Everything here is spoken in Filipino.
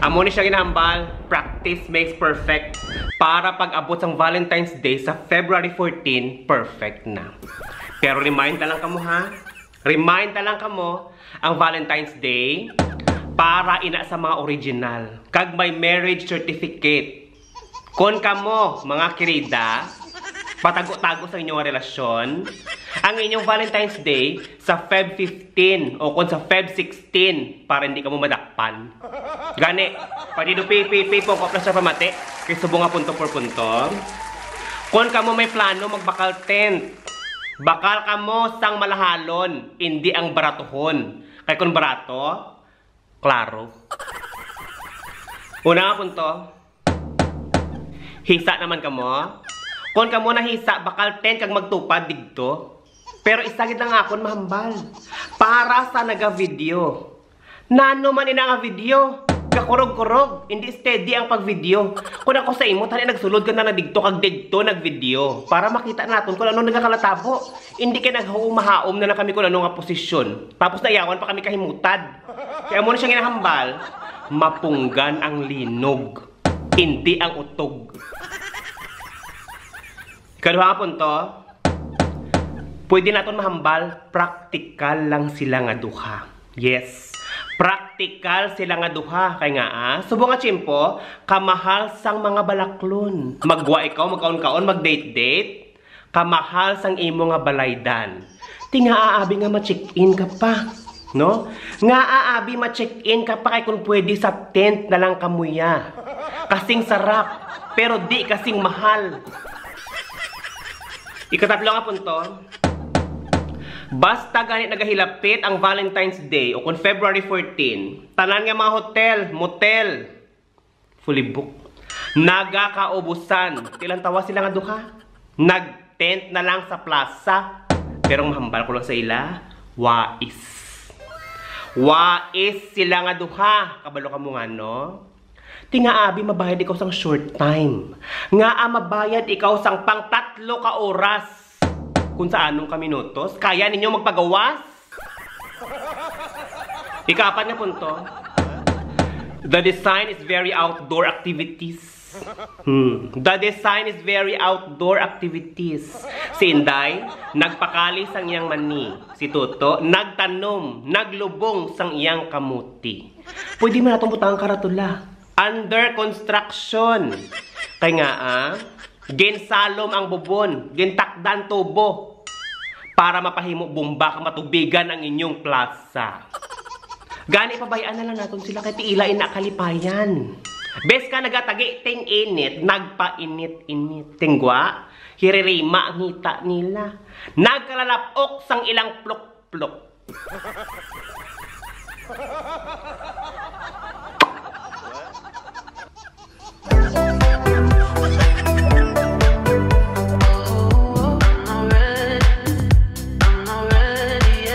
Amo ni siya ginahambal, practice makes perfect. Para pag-abot sang Valentine's Day sa February 14, perfect na. Pero remind na lang kamo ha. Remind na lang kamo ang Valentine's Day para ina sa mga original. Kag may marriage certificate. Kon kamo, mga kirida, patago-tago sa inyong relasyon, ang inyong Valentine's Day sa Feb 15 o kung sa Feb 16 para hindi ka mo madakpan. Gani, padido pipi po ko sa pamati kay subong nga punto por punto. Kung ka mo may plano magbakal tent, bakal ka mo sang malahalon, hindi ang baratuhon. Kay kung barato, klaro. Una nga punto, hisa naman ka mo. Kung ka mo na hisa, bakal tent kag magtupad digto. Pero isagid lang akon mahambal. Para sa naga-video. Nano man ina nga video. Kakurog-kurog. Hindi steady ang pag-video. Kung ako sa imo, tali nagsulod ka na digto kag digto nag-video. Para makita natin kung ano nagkakalatabo. Hindi ka naghumahaom na kami kung ano nga posisyon. Tapos naiyawan pa kami kahimutad. Kaya mo na siyang ginahambal. Mapunggan ang linog. Hindi ang utog. Kaduha nga punto. Pwede natin mahambal, practical lang sila nga duha. Yes, practical sila nga duha. Kaya nga subo nga chimpo, kamahal sang mga balaklon. Magwa ikaw, magkaon-kaon, mag-date-date. Kamahal sang imo nga balaydan. Ti nga aabi nga ma-check-in ka pa. No? Nga aabi ma-check-in ka pa kay kung pwede sa tent na lang kamuya. Kasing sarap, pero di kasing mahal. Ikatatlo nga punto. Basta ganit nagahilapit ang Valentine's Day o kung February 14, tanan nga mga hotel, motel, fully booked. Nagakaubusan. Ilang tawa sila nga duha? Nag-tent na lang sa plaza. Pero mahambal ko lang sa ila, wais. Wais sila nga duha. Kabalo ka mo nga, no? Ti nga abi mabayad ikaw sang short time. Nga mabayad ikaw sang pang 3 ka oras. Kung sa anong ka minutos, kaya ninyo magpagawas? Ikapat nga punto. The design is very outdoor activities. The design is very outdoor activities. Si Inday, nagpakali sang iyang mani. Si Toto, nagtanom, naglubong sang iyang kamuti. Pwede mo natong butang karatula. Under construction. Kaya nga ginsalom ang bubon, gintakdan tubo para mapahimo bomba kang matubigan ang inyong plaza. Gani pabayaan na lang natin sila kay tiilain na kalipayan. Bes ka nagatagi ting init, nagpainit-init. Tingwa, hiririma ang hita nila. Nagkalalapok sang ilang plok-plok.